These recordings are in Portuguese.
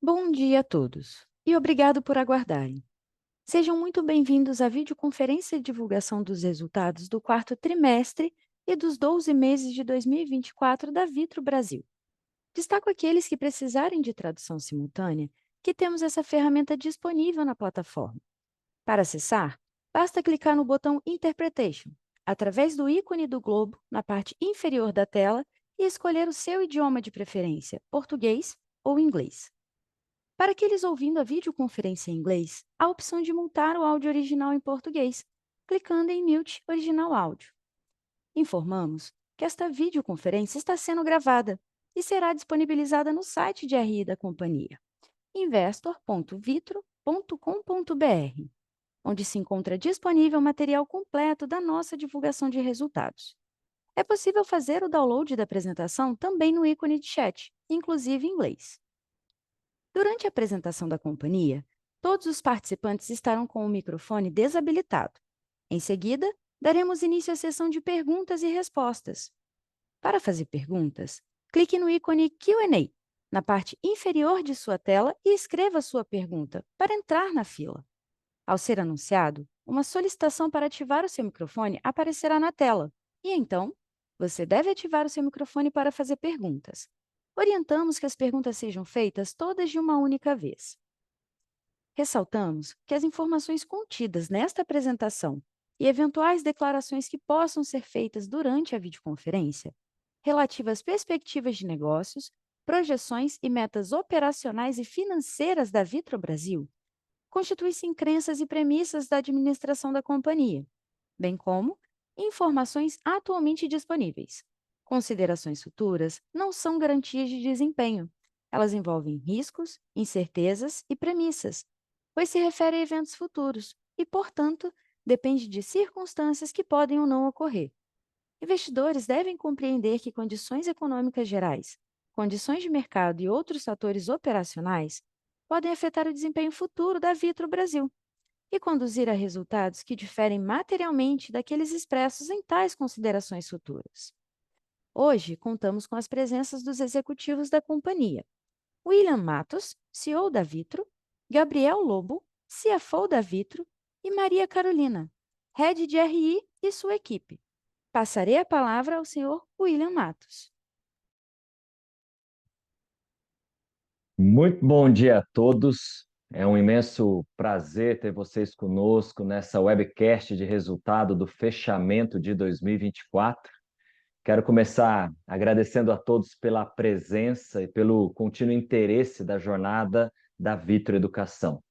Bom dia a todos e obrigado por aguardarem. Sejam muito bem-vindos à videoconferência de divulgação dos resultados do quarto trimestre e dos 12 meses de 2024 da Vitro Brasil. Destaco aqueles que precisarem de tradução simultânea, que temos essa ferramenta disponível na plataforma. Para acessar, basta clicar no botão Interpretation, através do ícone do globo na parte inferior da tela e escolher o seu idioma de preferência, português ou inglês. Para aqueles ouvindo a videoconferência em inglês, há a opção de mutar o áudio original em português, clicando em Mute Original Áudio. Informamos que esta videoconferência está sendo gravada e será disponibilizada no site de RI da companhia, investor.vitro.com.br, onde se encontra disponível o material completo da nossa divulgação de resultados. É possível fazer o download da apresentação também no ícone de chat, inclusive em inglês. Durante a apresentação da companhia, todos os participantes estarão com o microfone desabilitado. Em seguida, daremos início à sessão de perguntas e respostas. Para fazer perguntas, clique no ícone Q&A na parte inferior de sua tela e escreva sua pergunta para entrar na fila. Ao ser anunciado, uma solicitação para ativar o seu microfone aparecerá na tela e, então, você deve ativar o seu microfone para fazer perguntas. Orientamos que as perguntas sejam feitas todas de uma única vez. Ressaltamos que as informações contidas nesta apresentação e eventuais declarações que possam ser feitas durante a videoconferência, relativas às perspectivas de negócios, projeções e metas operacionais e financeiras da Vitro Brasil, constituem-se em crenças e premissas da administração da companhia, bem como informações atualmente disponíveis. Considerações futuras não são garantias de desempenho. Elas envolvem riscos, incertezas e premissas, pois se referem a eventos futuros e, portanto, depende de circunstâncias que podem ou não ocorrer. Investidores devem compreender que condições econômicas gerais, condições de mercado e outros fatores operacionais podem afetar o desempenho futuro da Vitro Brasil e conduzir a resultados que diferem materialmente daqueles expressos em tais considerações futuras. Hoje, contamos com as presenças dos executivos da companhia: William Matos, CEO da Vitro, Gabriel Lobo, CFO da Vitro, e Maria Carolina, Head de RI e sua equipe. Passarei a palavra ao senhor William Matos. Muito bom dia a todos. É um imenso prazer ter vocês conosco nessa webcast de resultado do fechamento de 2024. Quero começar agradecendo a todos pela presença e pelo contínuo interesse da jornada da Vitro Educação.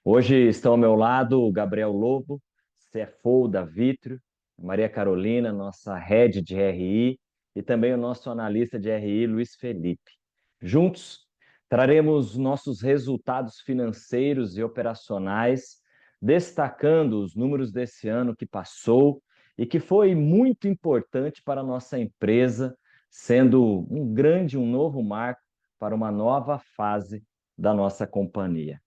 Hoje estão ao meu lado o Gabriel Lobo, CFO da Vitro, Maria Carolina, nossa Head de RI, e também o nosso analista de RI, Luiz Felipe. Juntos, traremos nossos resultados financeiros e operacionais, destacando os números desse ano que passou e que foi muito importante para a nossa empresa, sendo um novo marco para uma nova fase da nossa companhia.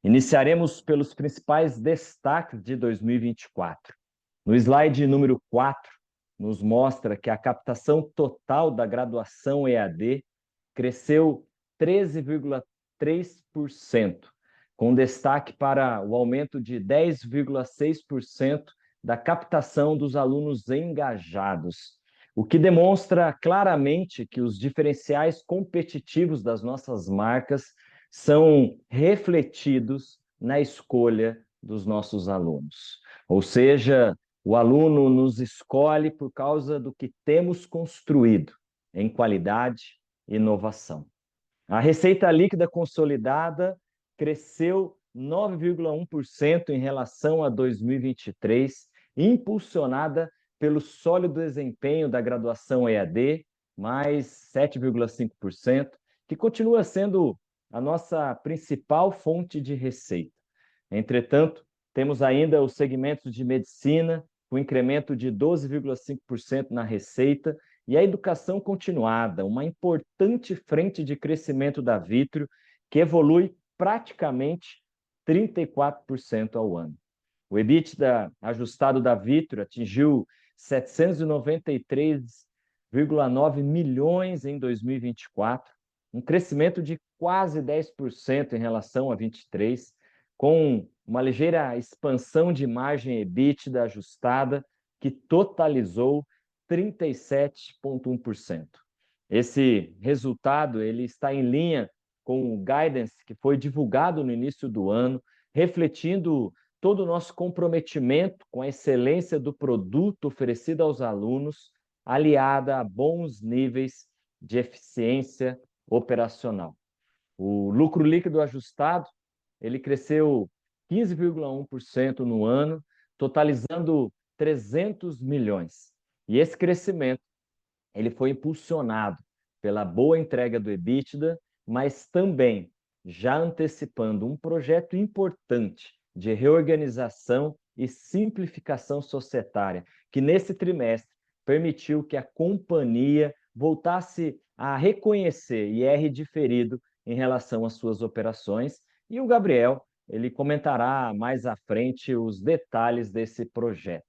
Iniciaremos pelos principais destaques de 2024. No slide número 4, nos mostra que a captação total da graduação EAD cresceu 13,3%, com destaque para o aumento de 10,6% da captação dos alunos engajados, o que demonstra claramente que os diferenciais competitivos das nossas marcas são refletidos na escolha dos nossos alunos. Ou seja, o aluno nos escolhe por causa do que temos construído em qualidade e inovação. A receita líquida consolidada cresceu 9,1% em relação a 2023, impulsionada pelo sólido desempenho da graduação EAD, mais 7,5%, que continua sendo a nossa principal fonte de receita. Entretanto, temos ainda os segmentos de medicina, com incremento de 12,5% na receita, e a educação continuada, uma importante frente de crescimento da Vitro, que evolui praticamente 34% ao ano. O EBITDA ajustado da Vitro atingiu 793,9 milhões em 2024, um crescimento de quase 10% em relação a 23, com uma ligeira expansão de margem EBITDA ajustada, que totalizou 37,1%. Esse resultado ele está em linha com o guidance que foi divulgado no início do ano, refletindo todo o nosso comprometimento com a excelência do produto oferecido aos alunos, aliada a bons níveis de eficiência operacional. O lucro líquido ajustado, ele cresceu 15,1% no ano, totalizando 300 milhões. E esse crescimento, ele foi impulsionado pela boa entrega do EBITDA, mas também já antecipando um projeto importante de reorganização e simplificação societária, que nesse trimestre permitiu que a companhia voltasse a reconhecer IR diferido em relação às suas operações. E o Gabriel, ele comentará mais à frente os detalhes desse projeto.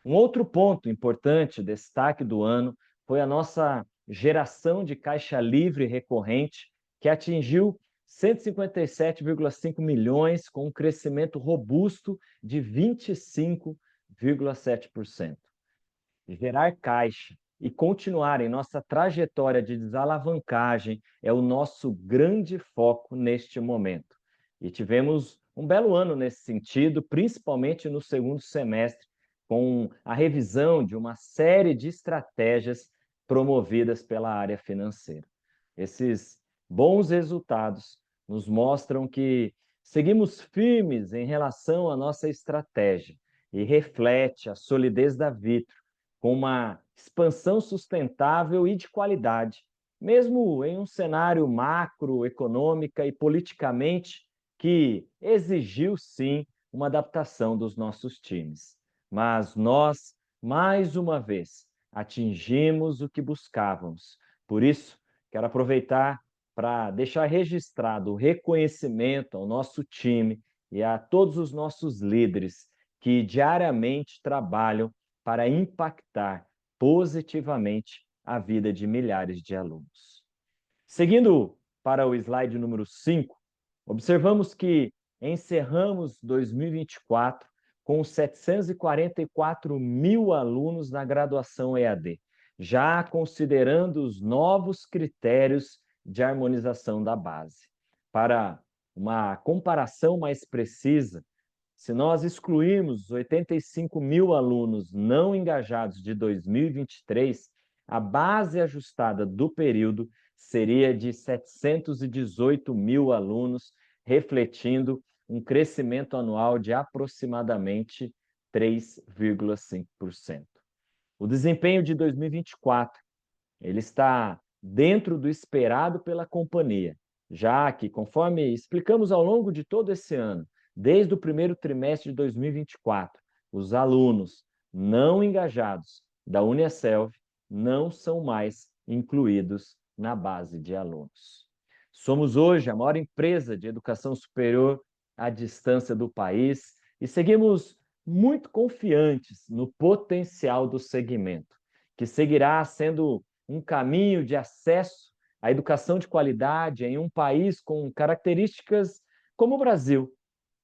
Um outro ponto importante, destaque do ano, foi a nossa geração de caixa livre recorrente, que atingiu 157,5 milhões, com um crescimento robusto de 25,7%. Gerar caixa e continuar em nossa trajetória de desalavancagem é o nosso grande foco neste momento. E tivemos um belo ano nesse sentido, principalmente no segundo semestre, com a revisão de uma série de estratégias promovidas pela área financeira. Esses bons resultados nos mostram que seguimos firmes em relação à nossa estratégia e reflete a solidez da Vitro, com uma expansão sustentável e de qualidade, mesmo em um cenário macroeconômica e politicamente que exigiu, sim, uma adaptação dos nossos times. Mas nós, mais uma vez, atingimos o que buscávamos. Por isso, quero aproveitar para deixar registrado o reconhecimento ao nosso time e a todos os nossos líderes que diariamente trabalham para impactar positivamente a vida de milhares de alunos. Seguindo para o slide número 5, observamos que encerramos 2024 com 744 mil alunos na graduação EAD, já considerando os novos critérios de harmonização da base. Para uma comparação mais precisa, se nós excluirmos os 85 mil alunos não engajados de 2023, a base ajustada do período seria de 718 mil alunos, refletindo um crescimento anual de aproximadamente 3,5%. O desempenho de 2024 ele está dentro do esperado pela companhia, já que, conforme explicamos ao longo de todo esse ano, desde o primeiro trimestre de 2024, os alunos não engajados da Uniaselv não são mais incluídos na base de alunos. Somos hoje a maior empresa de educação superior à distância do país e seguimos muito confiantes no potencial do segmento, que seguirá sendo um caminho de acesso à educação de qualidade em um país com características como o Brasil,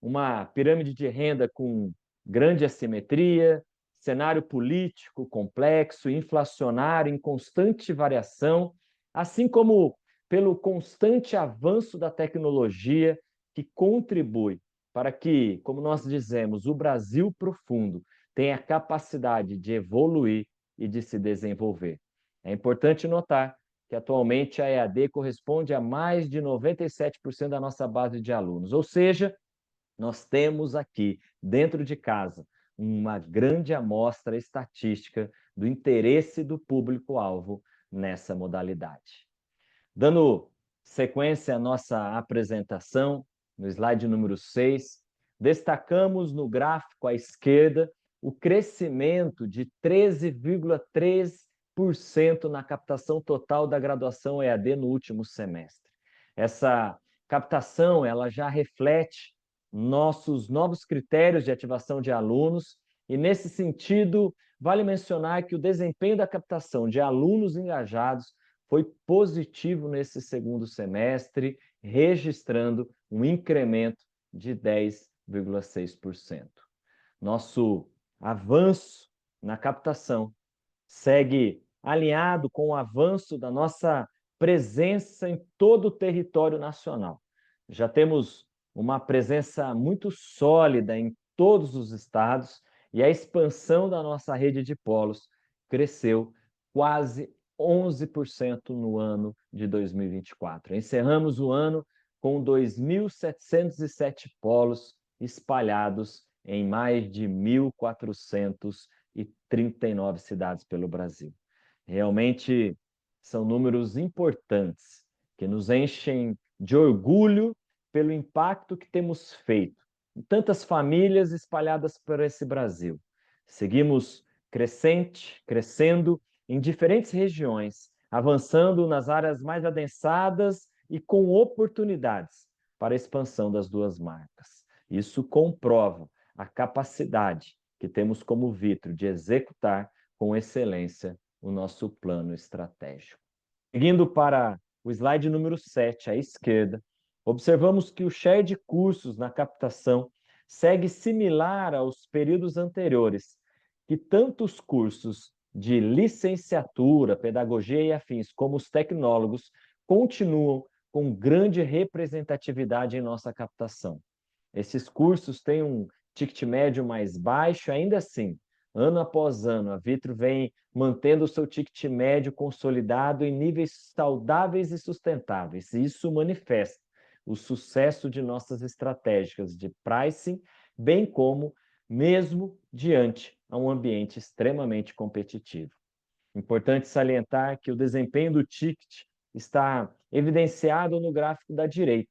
uma pirâmide de renda com grande assimetria, cenário político complexo, inflacionário em constante variação, assim como pelo constante avanço da tecnologia que contribui para que, como nós dizemos, o Brasil profundo tenha capacidade de evoluir e de se desenvolver. É importante notar que atualmente a EAD corresponde a mais de 97% da nossa base de alunos, ou seja, nós temos aqui, dentro de casa, uma grande amostra estatística do interesse do público-alvo nessa modalidade. Dando sequência à nossa apresentação, no slide número 6, destacamos no gráfico à esquerda o crescimento de 13,3% na captação total da graduação EAD no último semestre. Essa captação ela já reflete nossos novos critérios de ativação de alunos e, nesse sentido, vale mencionar que o desempenho da captação de alunos engajados foi positivo nesse segundo semestre, registrando um incremento de 10,6%. Nosso avanço na captação segue alinhado com o avanço da nossa presença em todo o território nacional. Já temos uma presença muito sólida em todos os estados e a expansão da nossa rede de polos cresceu quase 11% no ano de 2024. Encerramos o ano com 2.707 polos espalhados em mais de 1.439 cidades pelo Brasil. Realmente são números importantes que nos enchem de orgulho pelo impacto que temos feito em tantas famílias espalhadas por esse Brasil. Seguimos crescendo em diferentes regiões, avançando nas áreas mais adensadas e com oportunidades para a expansão das duas marcas. Isso comprova a capacidade que temos como Vitro de executar com excelência o nosso plano estratégico. Seguindo para o slide número 7, à esquerda, observamos que o share de cursos na captação segue similar aos períodos anteriores, que tanto os cursos de licenciatura, pedagogia e afins, como os tecnólogos, continuam com grande representatividade em nossa captação. Esses cursos têm um ticket médio mais baixo, ainda assim, ano após ano, a Vitro vem mantendo o seu ticket médio consolidado em níveis saudáveis e sustentáveis. E isso manifesta o sucesso de nossas estratégias de pricing, bem como mesmo diante a um ambiente extremamente competitivo. Importante salientar que o desempenho do ticket está evidenciado no gráfico da direita.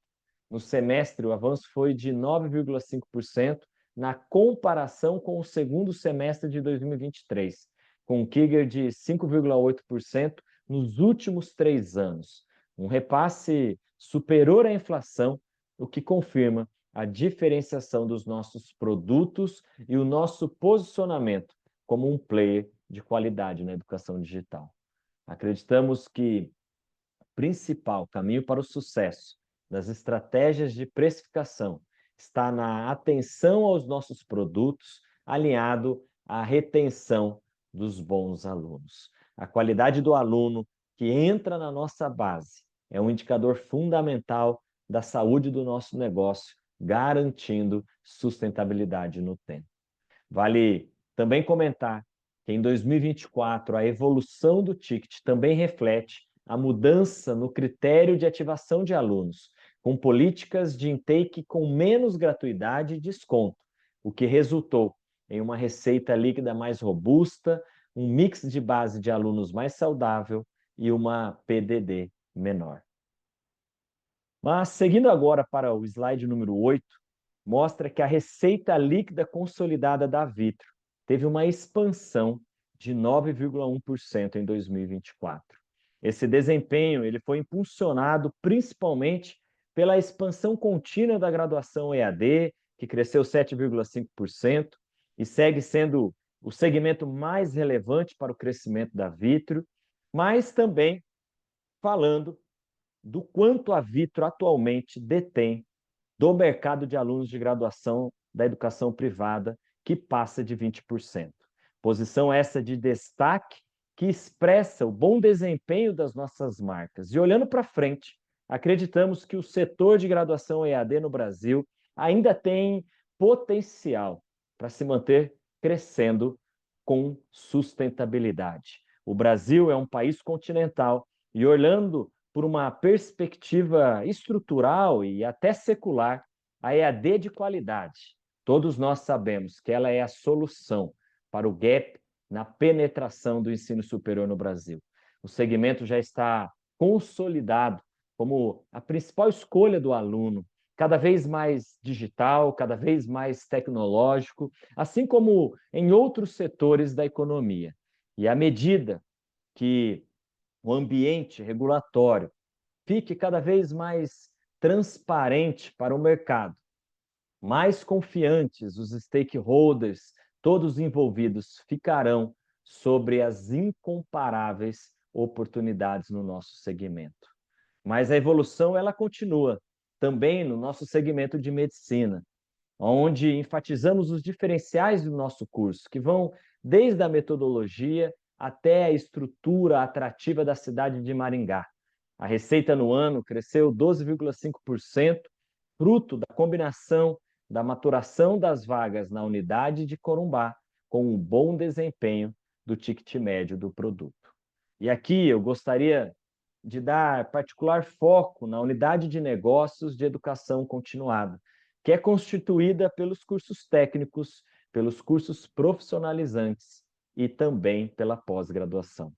No semestre, o avanço foi de 9,5% na comparação com o segundo semestre de 2023, com um CAGR de 5,8% nos últimos 3 anos. Um repasse superior à inflação, o que confirma a diferenciação dos nossos produtos e o nosso posicionamento como um player de qualidade na educação digital. Acreditamos que o principal caminho para o sucesso das estratégias de precificação está na atenção aos nossos produtos, alinhado à retenção dos bons alunos. A qualidade do aluno que entra na nossa base é um indicador fundamental da saúde do nosso negócio, garantindo sustentabilidade no tempo. Vale também comentar que em 2024 a evolução do ticket também reflete a mudança no critério de ativação de alunos, com políticas de intake com menos gratuidade e desconto, o que resultou em uma receita líquida mais robusta, um mix de base de alunos mais saudável e uma PDD menor. Mas, seguindo agora para o slide número 8, mostra que a receita líquida consolidada da Vitro teve uma expansão de 9,1% em 2024. Esse desempenho ele foi impulsionado principalmente pela expansão contínua da graduação EAD, que cresceu 7,5% e segue sendo o segmento mais relevante para o crescimento da Vitro, mas também falando do quanto a Vitro atualmente detém do mercado de alunos de graduação da educação privada, que passa de 20%. Posição essa de destaque que expressa o bom desempenho das nossas marcas. E olhando para frente, acreditamos que o setor de graduação EAD no Brasil ainda tem potencial para se manter crescendo com sustentabilidade. O Brasil é um país continental e olhando por uma perspectiva estrutural e até secular, a EAD de qualidade. Todos nós sabemos que ela é a solução para o gap na penetração do ensino superior no Brasil. O segmento já está consolidado como a principal escolha do aluno, cada vez mais digital, cada vez mais tecnológico, assim como em outros setores da economia. E à medida que o ambiente regulatório fique cada vez mais transparente para o mercado, mais confiantes os stakeholders, todos envolvidos, ficarão sobre as incomparáveis oportunidades no nosso segmento. Mas a evolução ela continua também no nosso segmento de medicina, onde enfatizamos os diferenciais do nosso curso, que vão desde a metodologia até a estrutura atrativa da cidade de Maringá. A receita no ano cresceu 12,5%, fruto da combinação da maturação das vagas na unidade de Corumbá com um bom desempenho do ticket médio do produto. E aqui eu gostaria de dar particular foco na unidade de negócios de educação continuada, que é constituída pelos cursos técnicos, pelos cursos profissionalizantes e também pela pós-graduação.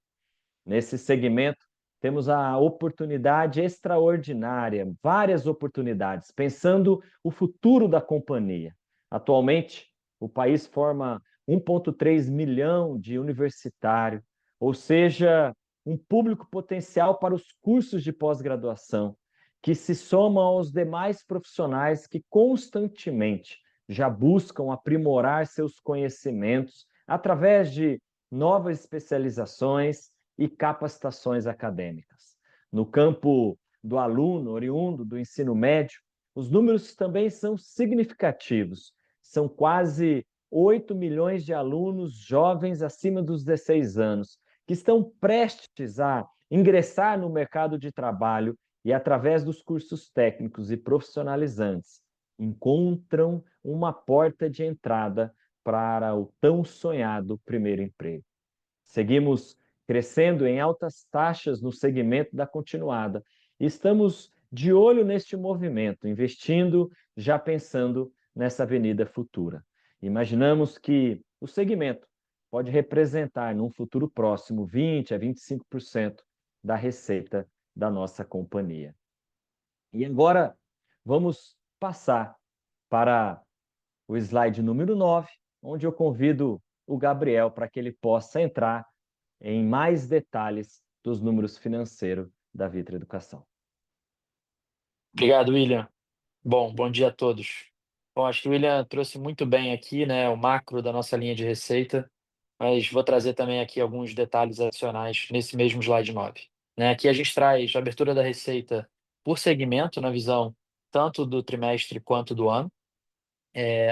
Nesse segmento, temos a oportunidade extraordinária, várias oportunidades, pensando o futuro da companhia. Atualmente, o país forma 1,3 milhão de universitários, ou seja, um público potencial para os cursos de pós-graduação, que se somam aos demais profissionais que constantemente já buscam aprimorar seus conhecimentos através de novas especializações e capacitações acadêmicas. No campo do aluno oriundo do ensino médio, os números também são significativos. São quase 8 milhões de alunos jovens acima dos 16 anos que estão prestes a ingressar no mercado de trabalho e, através dos cursos técnicos e profissionalizantes, encontram uma porta de entrada para o tão sonhado primeiro emprego. Seguimos crescendo em altas taxas no segmento da continuada. E estamos de olho neste movimento, investindo, já pensando nessa avenida futura. Imaginamos que o segmento pode representar, num futuro próximo, 20% a 25% da receita da nossa companhia. E agora vamos passar para o slide número 9, onde eu convido o Gabriel para que ele possa entrar em mais detalhes dos números financeiros da Vitra Educação. Obrigado, William. Bom dia a todos. Bom, acho que o William trouxe muito bem aqui, né, o macro da nossa linha de receita, mas vou trazer também aqui alguns detalhes adicionais nesse mesmo slide 9. Né, aqui a gente traz a abertura da receita por segmento, na visão tanto do trimestre quanto do ano.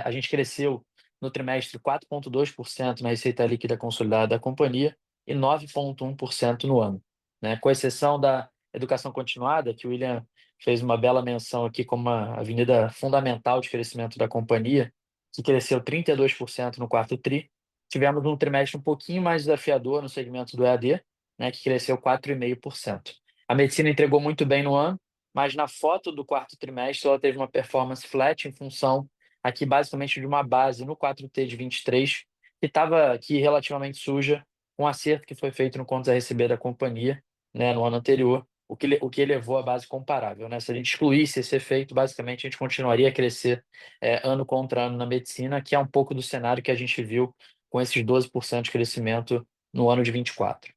A gente cresceu no trimestre 4,2% na receita líquida consolidada da companhia e 9,1% no ano, né? Com exceção da educação continuada, que o William fez uma bela menção aqui como uma avenida fundamental de crescimento da companhia, que cresceu 32% no quarto tri. Tivemos um trimestre um pouquinho mais desafiador no segmento do EAD, né, que cresceu 4,5%. A medicina entregou muito bem no ano, mas na foto do quarto trimestre ela teve uma performance flat em função aqui basicamente de uma base no 4T de 23, que estava aqui relativamente suja, com um acerto que foi feito no contas a receber da companhia, né, no ano anterior, o que elevou a base comparável. Né? Se a gente excluísse esse efeito, basicamente a gente continuaria a crescer ano contra ano na medicina, que é um pouco do cenário que a gente viu com esses 12% de crescimento no ano de 24.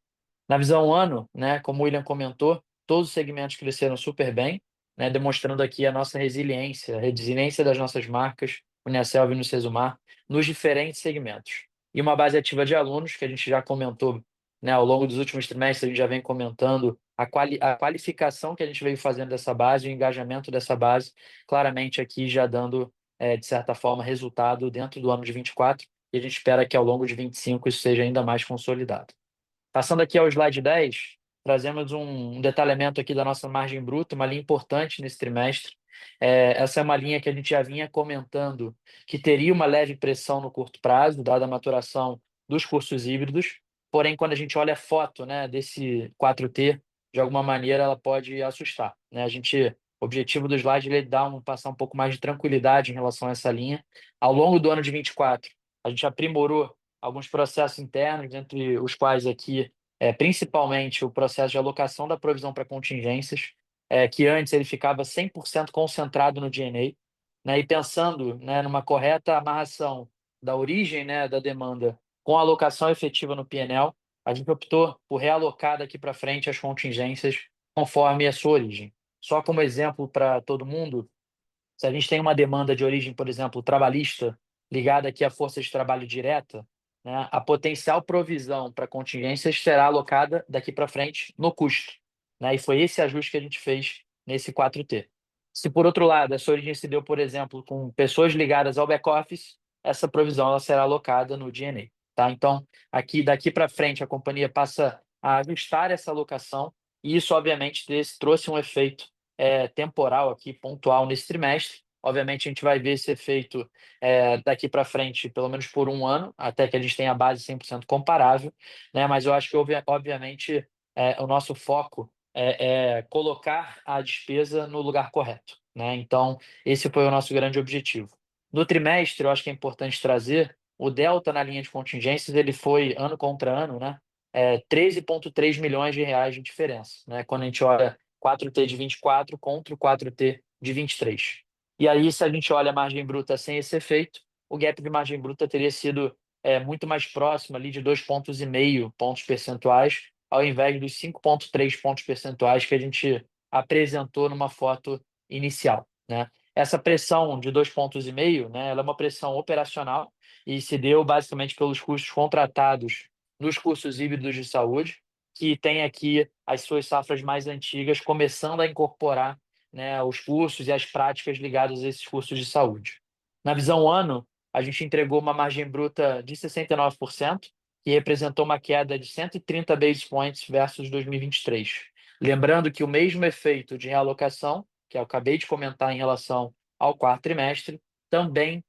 Na visão ano, né, como o William comentou, todos os segmentos cresceram super bem, né, demonstrando aqui a nossa resiliência, a resiliência das nossas marcas, Uniaselv e Unicesumar, nos diferentes segmentos. E uma base ativa de alunos, que a gente já comentou, né, ao longo dos últimos trimestres, a gente já vem comentando a qualificação que a gente veio fazendo dessa base, o engajamento dessa base, claramente aqui já dando, de certa forma, resultado dentro do ano de 24, e a gente espera que ao longo de 25 isso seja ainda mais consolidado. Passando aqui ao slide 10, trazemos um detalhamento aqui da nossa margem bruta, uma linha importante nesse trimestre. Essa é uma linha que a gente já vinha comentando que teria uma leve pressão no curto prazo, dada a maturação dos cursos híbridos. Porém, quando a gente olha a foto, né, desse 4T, de alguma maneira ela pode assustar. Né? O objetivo do slide é passar um pouco mais de tranquilidade em relação a essa linha. Ao longo do ano de 24, a gente aprimorou alguns processos internos, entre os quais aqui, principalmente o processo de alocação da provisão para contingências, que antes ele ficava 100% concentrado no DNA, né, e pensando, né, numa correta amarração da origem, né, da demanda com a alocação efetiva no PNL, a gente optou por realocar daqui para frente as contingências conforme a sua origem. Só como exemplo para todo mundo, se a gente tem uma demanda de origem, por exemplo, trabalhista, ligada aqui à força de trabalho direta, né, a potencial provisão para contingências será alocada daqui para frente no custo, né? E foi esse ajuste que a gente fez nesse 4T. Se, por outro lado, essa origem se deu, por exemplo, com pessoas ligadas ao back-office, essa provisão ela será alocada no G&A, tá? Então, daqui para frente, a companhia passa a ajustar essa alocação e isso, obviamente, trouxe um efeito temporal aqui, pontual nesse trimestre. Obviamente, a gente vai ver esse efeito daqui para frente, pelo menos por um ano, até que a gente tenha a base 100% comparável, né? Mas eu acho que, obviamente, o nosso foco é colocar a despesa no lugar correto, né? Então, esse foi o nosso grande objetivo. No trimestre, eu acho que é importante trazer o delta na linha de contingências, ele foi ano contra ano, né? 13,3 milhões de reais de diferença, né? Quando a gente olha 4T de 24 contra o 4T de 23. E aí, se a gente olha a margem bruta sem esse efeito, o gap de margem bruta teria sido muito mais próximo ali de 2,5 pontos percentuais, ao invés dos 5,3 pontos percentuais que a gente apresentou numa foto inicial, né? Essa pressão de 2,5 pontos, né, ela é uma pressão operacional e se deu basicamente pelos custos contratados nos cursos híbridos de saúde, que tem aqui as suas safras mais antigas começando a incorporar, né, os cursos e as práticas ligadas a esses cursos de saúde. Na visão ano, a gente entregou uma margem bruta de 69%, que representou uma queda de 130 basis points versus 2023. Lembrando que o mesmo efeito de realocação, que eu acabei de comentar em relação ao quarto trimestre, também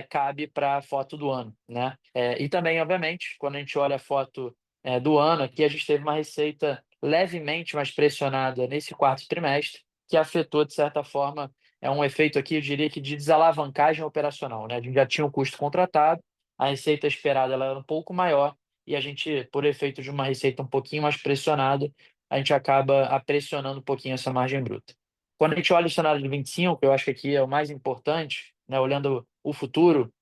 cabe para a foto do ano, né? E também, obviamente, quando a gente olha a foto do ano, aqui a gente teve uma receita levemente mais pressionada nesse quarto trimestre, que afetou, de certa forma, um efeito aqui, eu diria que de desalavancagem operacional, né? A gente já tinha um custo contratado, a receita esperada ela era um pouco maior, e a gente, por efeito de uma receita um pouquinho mais pressionada, a gente acaba pressionando um pouquinho essa margem bruta. Quando a gente olha o cenário de 25, eu acho que aqui é o mais importante, né? Olhando o futuro,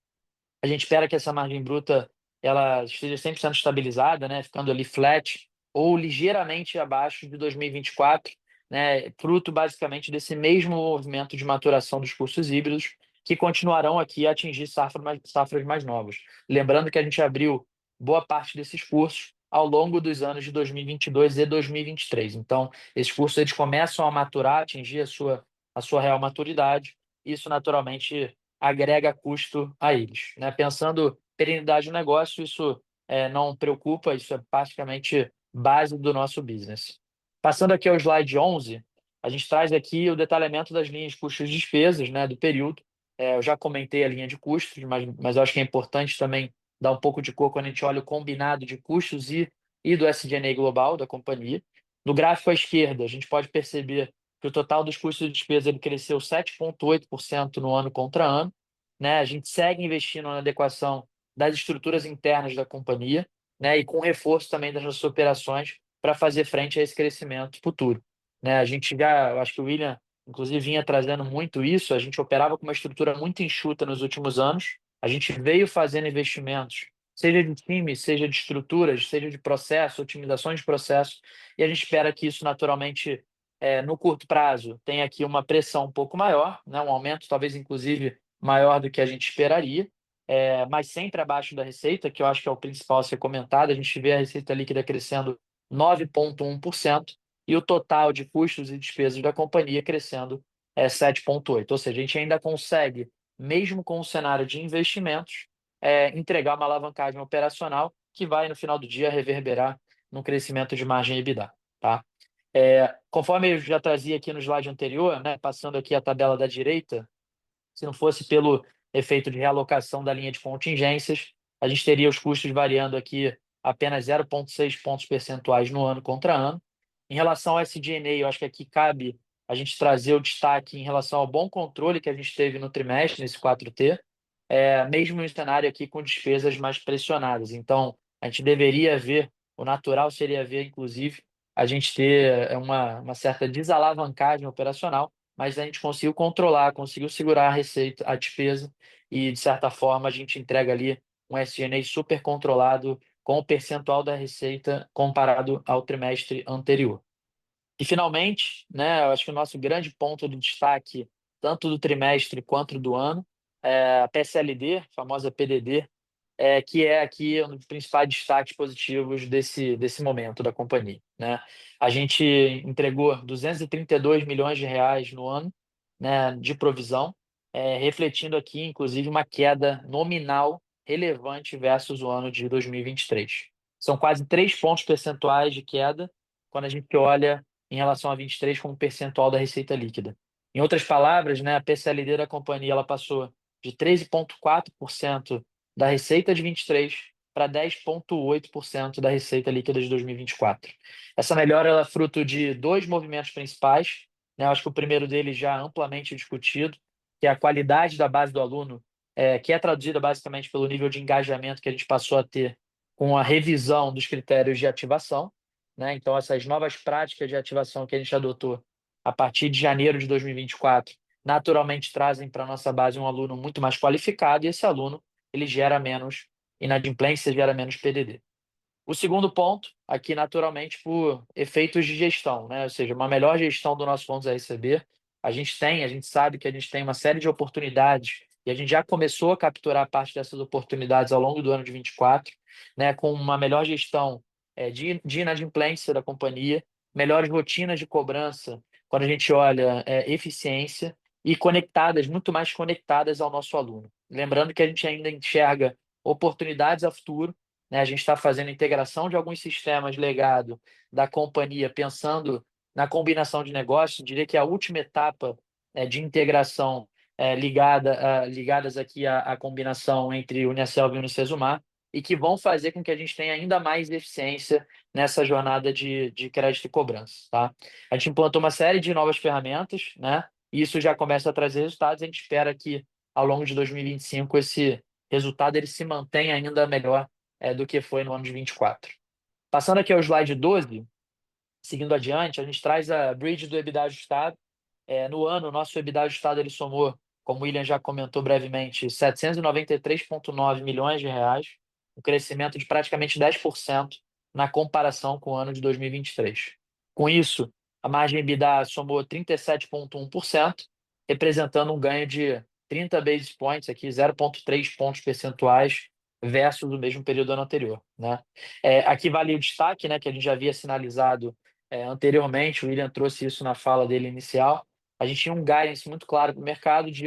a gente espera que essa margem bruta ela esteja 100% estabilizada, né, ficando ali flat ou ligeiramente abaixo de 2024, né, fruto basicamente desse mesmo movimento de maturação dos cursos híbridos que continuarão aqui a atingir safras mais novas. Lembrando que a gente abriu boa parte desses cursos ao longo dos anos de 2022 e 2023. Então, esses cursos eles começam a maturar, atingir a sua real maturidade. Isso, naturalmente, agrega custo a eles, né? Pensando perenidade do negócio, isso não preocupa, isso é praticamente base do nosso business. Passando aqui ao slide 11, a gente traz aqui o detalhamento das linhas de custos e despesas, né, do período. Eu já comentei a linha de custos, mas eu acho que é importante também dar um pouco de cor quando a gente olha o combinado de custos e do SG&A global da companhia. No gráfico à esquerda, a gente pode perceber que o total dos custos de despesa ele cresceu 7,8% no ano contra ano, né? A gente segue investindo na adequação das estruturas internas da companhia, né? E com reforço também das nossas operações para fazer frente a esse crescimento futuro, né? A gente eu acho que o William, inclusive, vinha trazendo muito isso. A gente operava com uma estrutura muito enxuta nos últimos anos. A gente veio fazendo investimentos, seja de time, seja de estruturas, seja de processo, otimizações de processo, e a gente espera que isso naturalmente no curto prazo tem aqui uma pressão um pouco maior, né? Um aumento talvez inclusive maior do que a gente esperaria, mas sempre abaixo da receita, que eu acho que é o principal a ser comentado. A gente vê a receita líquida crescendo 9,1% e o total de custos e despesas da companhia crescendo 7,8%. Ou seja, a gente ainda consegue, mesmo com o cenário de investimentos, entregar uma alavancagem operacional que vai, no final do dia, reverberar no crescimento de margem EBITDA. Tá? Conforme eu já trazia aqui no slide anterior, né, passando aqui a tabela da direita, se não fosse pelo efeito de realocação da linha de contingências, a gente teria os custos variando aqui apenas 0,6 pontos percentuais no ano contra ano. Em relação ao SG&A, eu acho que aqui cabe a gente trazer o destaque em relação ao bom controle que a gente teve no trimestre, nesse 4T, mesmo em um cenário aqui com despesas mais pressionadas. Então, a gente deveria ver, o natural seria ver, inclusive, a gente ter uma certa desalavancagem operacional, mas a gente conseguiu controlar, conseguiu segurar a receita, a despesa, e, de certa forma, a gente entrega ali um SG&A super controlado com o percentual da receita comparado ao trimestre anterior. E, finalmente, né, eu acho que o nosso grande ponto de destaque, tanto do trimestre quanto do ano, é a PSLD, a famosa PDD, que é aqui um dos principais destaques positivos desse momento da companhia, né? A gente entregou 232 milhões de reais no ano, né, de provisão, refletindo aqui, inclusive, uma queda nominal relevante versus o ano de 2023. São quase 3 pontos percentuais de queda quando a gente olha em relação a 23 como percentual da receita líquida. Em outras palavras, né, a PCLD da companhia ela passou de 13,4% da receita de 23 para 10,8% da receita líquida de 2024. Essa melhora ela é fruto de dois movimentos principais, né? Eu acho que o primeiro deles já amplamente discutido, que é a qualidade da base do aluno, que é traduzida basicamente pelo nível de engajamento que a gente passou a ter com a revisão dos critérios de ativação, né? Então, essas novas práticas de ativação que a gente adotou a partir de janeiro de 2024, naturalmente trazem para a nossa base um aluno muito mais qualificado, e esse aluno ele gera menos inadimplência, gera menos PDD. O segundo ponto, aqui naturalmente por efeitos de gestão, né? Ou seja, uma melhor gestão do nosso fundos a receber. A gente sabe que a gente tem uma série de oportunidades e a gente já começou a capturar parte dessas oportunidades ao longo do ano de 24, né? Com uma melhor gestão de inadimplência da companhia, melhores rotinas de cobrança, quando a gente olha eficiência e conectadas, muito mais conectadas ao nosso aluno. Lembrando que a gente ainda enxerga oportunidades a futuro, né? A gente está fazendo integração de alguns sistemas legado da companhia, pensando na combinação de negócios. Diria que a última etapa de integração ligadas aqui à combinação entre Uniaselv e Unicesumar, e que vão fazer com que a gente tenha ainda mais eficiência nessa jornada de crédito e cobrança. Tá? A gente implantou uma série de novas ferramentas, né? E isso já começa a trazer resultados. A gente espera que, ao longo de 2025, esse resultado ele se mantenha ainda melhor do que foi no ano de 24. Passando aqui ao slide 12, seguindo adiante, a gente traz a bridge do EBITDA ajustado. No ano, o nosso EBITDA ajustado ele somou, como o William já comentou brevemente, 793,9 milhões de reais, um crescimento de praticamente 10% na comparação com o ano de 2023. Com isso, a margem EBITDA somou 37,1%, representando um ganho de 30 basis points, aqui 0,3 pontos percentuais versus o mesmo período do ano anterior, né? Aqui vale o destaque, né, que a gente já havia sinalizado anteriormente, o William trouxe isso na fala dele inicial. A gente tinha um guidance muito claro para o mercado de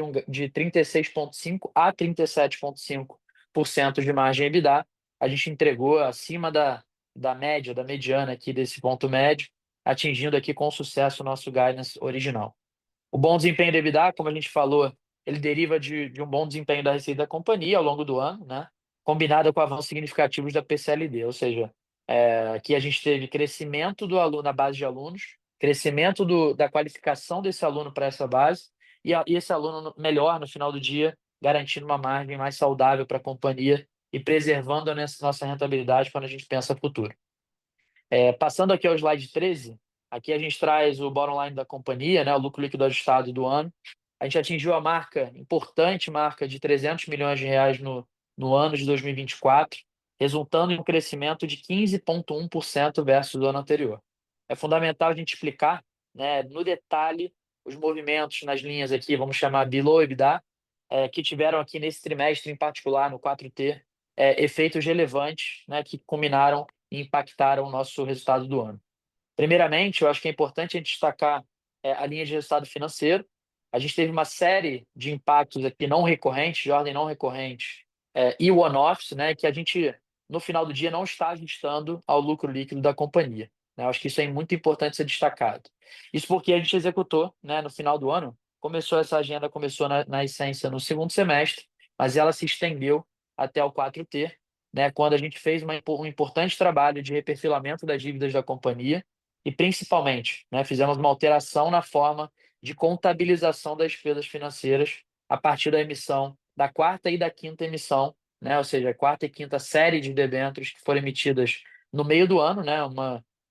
36,5% a 37,5% de margem EBITDA. A gente entregou acima da média, da mediana aqui desse ponto médio, atingindo aqui com sucesso o nosso guidance original. O bom desempenho do EBITDA, como a gente falou, ele deriva de um bom desempenho da receita da companhia ao longo do ano, né? Combinado com avanços significativos da PCLD, ou seja, aqui a gente teve crescimento do aluno na base de alunos, crescimento da qualificação desse aluno para essa base, e esse aluno melhor no final do dia, garantindo uma margem mais saudável para a companhia e preservando a nossa rentabilidade quando a gente pensa futuro. Passando aqui ao slide 13, aqui a gente traz o bottom line da companhia, né, o lucro líquido ajustado do ano. A gente atingiu a importante marca de 300 milhões de reais no ano de 2024, resultando em um crescimento de 15,1% versus o ano anterior. É fundamental a gente explicar, né, no detalhe os movimentos nas linhas aqui, vamos chamar below EBITDA, que tiveram aqui nesse trimestre em particular, no 4T, efeitos relevantes, né, que combinaram e impactaram o nosso resultado do ano. Primeiramente, eu acho que é importante a gente destacar a linha de resultado financeiro. A gente teve uma série de impactos aqui não recorrentes, de ordem não recorrente, e one-offs, né, que a gente, no final do dia, não está ajustando ao lucro líquido da companhia, né? Eu acho que isso é muito importante ser destacado. Isso porque a gente executou, né, no final do ano, essa agenda começou na essência no segundo semestre, mas ela se estendeu até o 4T, né, quando a gente fez um importante trabalho de reperfilamento das dívidas da companhia e, principalmente, né, fizemos uma alteração na forma de contabilização das despesas financeiras a partir da emissão da quarta e da quinta emissão, né, ou seja, a quarta e quinta série de debêntures que foram emitidas no meio do ano, né,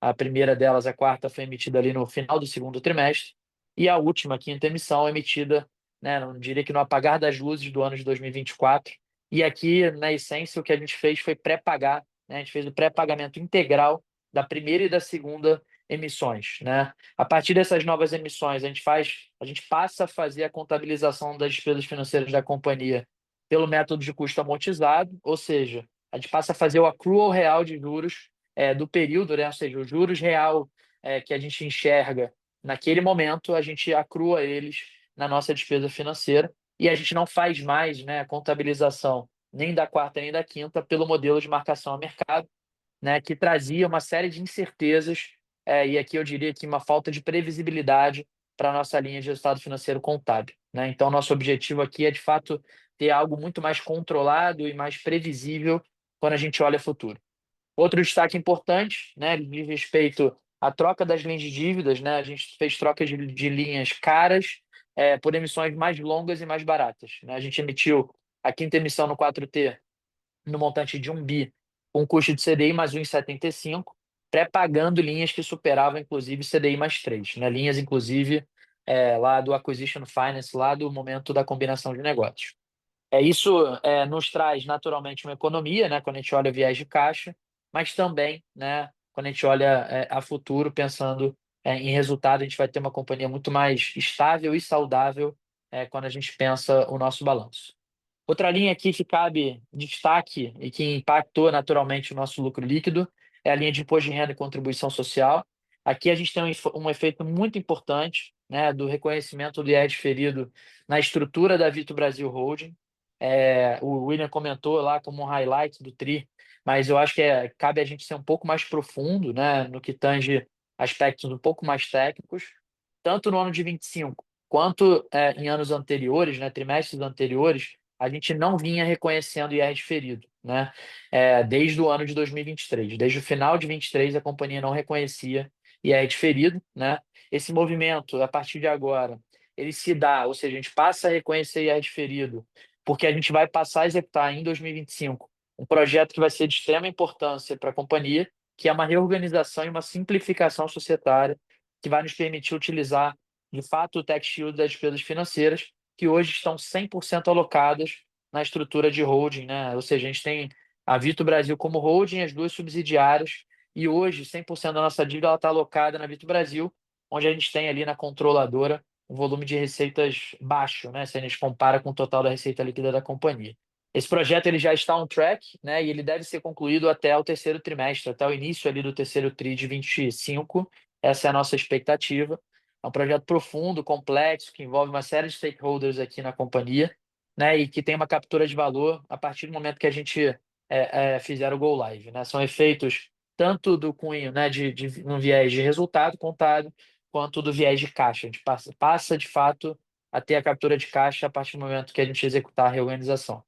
a primeira delas, a quarta, foi emitida ali no final do segundo trimestre, e a última, a quinta emissão, emitida, né, não diria que no apagar das luzes do ano de 2024. E aqui, na essência, o que a gente fez foi pré-pagar, né? A gente fez o pré-pagamento integral da primeira e da segunda emissões, né? A partir dessas novas emissões, a gente passa a fazer a contabilização das despesas financeiras da companhia pelo método de custo amortizado, ou seja, a gente passa a fazer o accrual real de juros do período, né? Ou seja, o juros real que a gente enxerga naquele momento, a gente acrua eles na nossa despesa financeira e a gente não faz mais, né, a contabilização nem da quarta nem da quinta pelo modelo de marcação a mercado, né, que trazia uma série de incertezas e aqui eu diria que uma falta de previsibilidade para a nossa linha de resultado financeiro contábil, né? Então, nosso objetivo aqui é, de fato, ter algo muito mais controlado e mais previsível quando a gente olha futuro. Outro destaque importante, né, diz respeito à troca das linhas de dívidas, né? A gente fez trocas de linhas caras por emissões mais longas e mais baratas, né? A gente emitiu a quinta emissão no 4T no montante de 1 bi, com custo de CDI mais 1,75, pré-pagando linhas que superavam, inclusive, CDI mais 3, né? Linhas, inclusive, lá do Acquisition Finance, lá do momento da combinação de negócios. Isso nos traz naturalmente uma economia, né, quando a gente olha viés de caixa, mas também, né, quando a gente olha a futuro, pensando em resultado, a gente vai ter uma companhia muito mais estável e saudável quando a gente pensa o nosso balanço. Outra linha aqui que cabe destaque e que impactou naturalmente o nosso lucro líquido é a linha de imposto de renda e contribuição social. Aqui a gente tem um efeito muito importante, né, do reconhecimento do IR diferido na estrutura da Vito Brasil Holding. O William comentou lá como um highlight do TRI, mas eu acho que cabe a gente ser um pouco mais profundo, né, no que tange aspectos um pouco mais técnicos, tanto no ano de 25 quanto em anos anteriores, né, trimestres anteriores, a gente não vinha reconhecendo IR diferido, né, desde o ano de 2023. Desde o final de 23, a companhia não reconhecia IR diferido, né? Esse movimento, a partir de agora, ele se dá, ou seja, a gente passa a reconhecer IR diferido porque a gente vai passar a executar em 2025 um projeto que vai ser de extrema importância para a companhia, que é uma reorganização e uma simplificação societária que vai nos permitir utilizar, de fato, o tax shield das despesas financeiras, que hoje estão 100% alocadas na estrutura de holding, né? Ou seja, a gente tem a Vito Brasil como holding, as duas subsidiárias, e hoje 100% da nossa dívida está alocada na Vito Brasil, onde a gente tem ali na controladora um volume de receitas baixo, né, se a gente compara com o total da receita líquida da companhia. Esse projeto ele já está on track, né, e ele deve ser concluído até o terceiro trimestre, até o início ali do terceiro tri de 25. Essa é a nossa expectativa. É um projeto profundo, complexo, que envolve uma série de stakeholders aqui na companhia, né, e que tem uma captura de valor a partir do momento que a gente fizer o go live, né? São efeitos tanto do cunho, né, de um viés de resultado contábil, quanto do viés de caixa. A gente passa de fato a ter a captura de caixa a partir do momento que a gente executar a reorganização.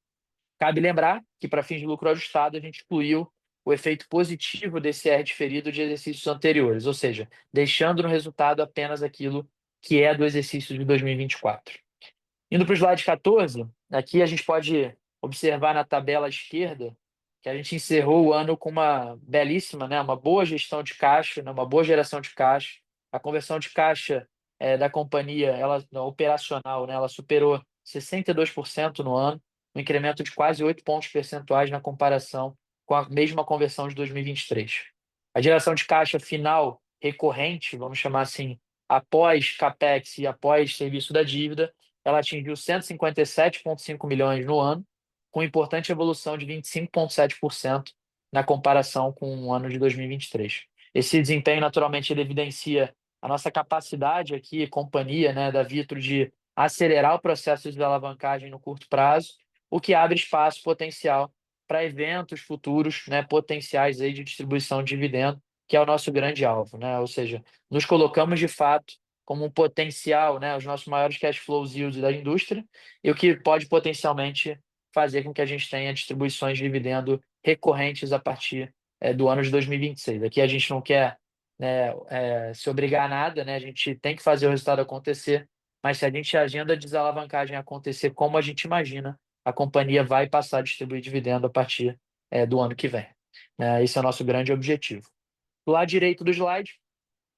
Cabe lembrar que, para fins de lucro ajustado, a gente excluiu o efeito positivo desse R diferido de exercícios anteriores, ou seja, deixando no resultado apenas aquilo que é do exercício de 2024. Indo para o slide 14, aqui a gente pode observar na tabela à esquerda que a gente encerrou o ano com uma belíssima, né, uma boa gestão de caixa, né, uma boa geração de caixa. A conversão de caixa da companhia, ela operacional, né, ela superou 62% no ano, um incremento de quase 8 pontos percentuais na comparação com a mesma conversão de 2023. A geração de caixa final recorrente, vamos chamar assim, após CAPEX e após serviço da dívida, ela atingiu 157,5 milhões no ano, com importante evolução de 25,7% na comparação com o ano de 2023. Esse desempenho, naturalmente, ele evidencia a nossa capacidade aqui, companhia, né, da Vitro, de acelerar o processo de alavancagem no curto prazo, o que abre espaço potencial para eventos futuros, né, potenciais aí de distribuição de dividendo, que é o nosso grande alvo, né? Ou seja, nos colocamos de fato como um potencial, né, os nossos maiores cash flows yields da indústria, e o que pode potencialmente fazer com que a gente tenha distribuições de dividendo recorrentes a partir do ano de 2026. Aqui a gente não quer, né, se obrigar a nada, né? A gente tem que fazer o resultado acontecer, mas se a gente agenda a desalavancagem acontecer como a gente imagina, a companhia vai passar a distribuir dividendo a partir do ano que vem. Esse é o nosso grande objetivo. Do lado direito do slide,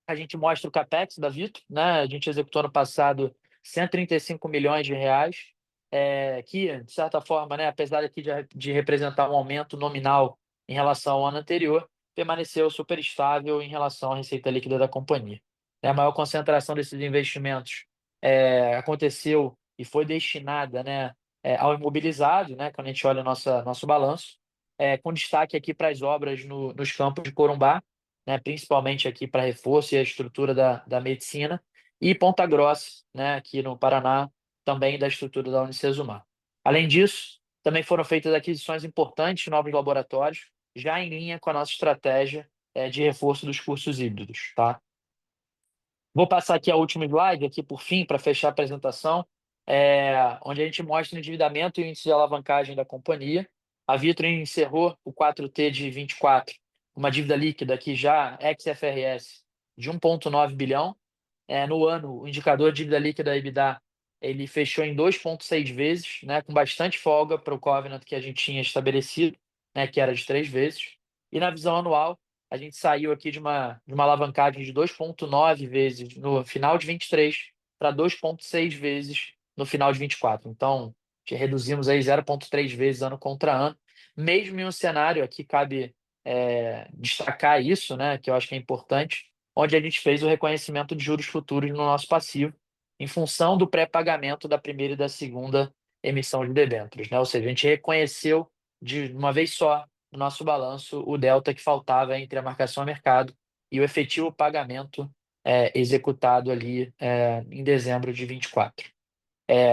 a gente mostra o CAPEX da Vito, né? A gente executou no passado 135 milhões de reais, que, de certa forma, né, apesar aqui de representar um aumento nominal em relação ao ano anterior, permaneceu super estável em relação à receita líquida da companhia. A maior concentração desses investimentos aconteceu e foi destinada, né, ao imobilizado, né, quando a gente olha nosso balanço, com destaque aqui para as obras nos campos de Corumbá, né, principalmente aqui para reforço e a estrutura da medicina, e Ponta Grossa, né, aqui no Paraná, também da estrutura da Unicesumar. Além disso, também foram feitas aquisições importantes de novos laboratórios, já em linha com a nossa estratégia de reforço dos cursos híbridos, tá? Vou passar aqui a última slide, aqui por fim, para fechar a apresentação, onde a gente mostra o endividamento e o índice de alavancagem da companhia. A Vitro encerrou o 4T de 24, uma dívida líquida aqui já ex-FRS de 1,9 bilhão. No ano, o indicador de dívida líquida EBITDA ele fechou em 2,6 vezes, né, com bastante folga para o covenant que a gente tinha estabelecido, né, que era de 3 vezes. E na visão anual, a gente saiu aqui de uma alavancagem de 2,9 vezes no final de 23 para 2,6 vezes no final de 24. Então, reduzimos aí 0,3 vezes ano contra ano. Mesmo em um cenário, aqui cabe destacar isso, né, que eu acho que é importante, onde a gente fez o reconhecimento de juros futuros no nosso passivo, em função do pré-pagamento da primeira e da segunda emissão de debêntures, né? Ou seja, a gente reconheceu de uma vez só no nosso balanço o delta que faltava entre a marcação a mercado e o efetivo pagamento executado ali em dezembro de 24.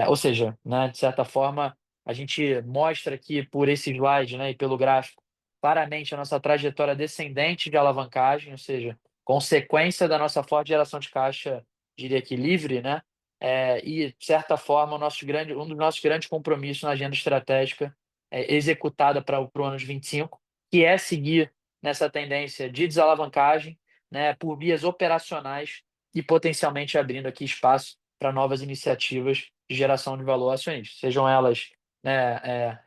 Ou seja, né, de certa forma, a gente mostra aqui por esse slide, né, e pelo gráfico, claramente a nossa trajetória descendente de alavancagem, ou seja, consequência da nossa forte geração de caixa, diria que livre, né, e, de certa forma, um dos nossos grandes compromissos na agenda estratégica executada para o ano de 25, que é seguir nessa tendência de desalavancagem, né, por vias operacionais e potencialmente abrindo aqui espaço para novas iniciativas de geração de valor acionista, sejam elas, né,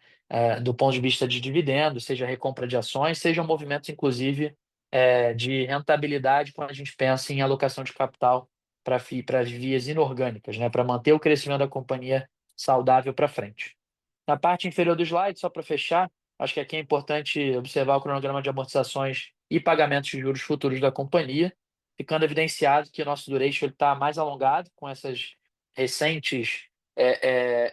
do ponto de vista de dividendos, seja recompra de ações, sejam movimentos, inclusive, de rentabilidade quando a gente pensa em alocação de capital para as vias inorgânicas, né, para manter o crescimento da companhia saudável para frente. Na parte inferior do slide, só para fechar, acho que aqui é importante observar o cronograma de amortizações e pagamentos de juros futuros da companhia, ficando evidenciado que o nosso duration está mais alongado com essas recentes